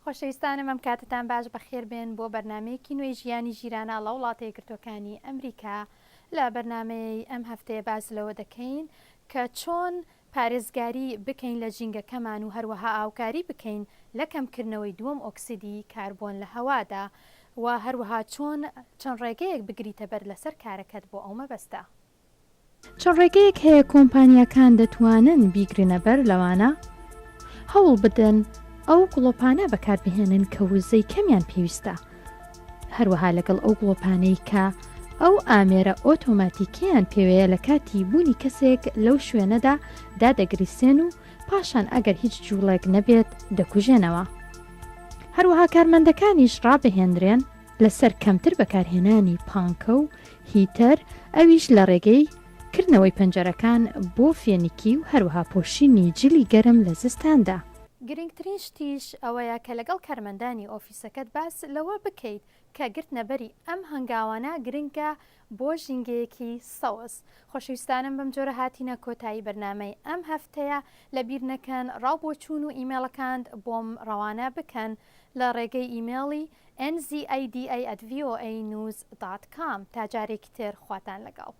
خۆشەویستانم ئەم کاتتان باش بەخێر بێن بۆ بەرنمەیەکی نوێی ژیانی ژیرانە لە وڵاتە یەکگرتووەکانی ئەمریکا. لە بەرنمەی ئەم هەفتەیە باز لەوە دەکەین کە چۆن پارێزگاری بکەین لە ژینگەکەمان و هەروەها ئاوکاری بکەین لە کەمکردنەوەی دووەم ئۆکسیدی کاربۆن لە هەوادا و هەروەها چۆن چەند ڕێگەیەک بگریتە بەر لەسەر کارەکەت بۆ ئەو مەبەستە. چەند ڕێگەیەک هەیە کۆمپانیەکان دەتوانن بیگرنە بەر لەوانە هەوڵ بدەن ئەو گڵۆپانە بەکاربهێنن کە وزەی کەمیان پێویستە، هەروەها لەگەڵ ئەو گڵۆپانەی کە ئەو ئامێرە ئۆتۆماتیکیان پێوەیە لە کاتی بوونی کەسێک لەو شوێنەدا دادەگریسێن و پاشان ئەگەر هیچ جوڵێک نەبێت دەکوژێنەوە. هەروەها کارمەندەکانیش ڕابهێنرێن لەسەر کەمتر بەکارهێنانی پانکە و هیتەر، ئەویش لە ڕێگەی کردنەوەی پەنجەرەکان بۆ فێنکی و هەروەها پۆشینی جلی گەرم لە زستاندا. گرنگترین شتیش ئەوەیە کە لەگەڵ کارمەندانی ئۆفیسەکەت باس لەوە بکەیت کە گرتنەبەری ئەم هەنگاوانە گرنگە بۆ ژینگەیەکی سەوز. خۆشەویستانم بەم جۆرە هاتینە کۆتایی بەرنامەی ئەم هەفتەیە، لەبیر نەکەن ڕاوبۆچوون و ئیمێڵەکان بۆم ڕەوانە بکەن لە ڕێگەی ئیمێڵی NZIDA@voanews.com. تا جارێکی تر خواتان لەگەڵ.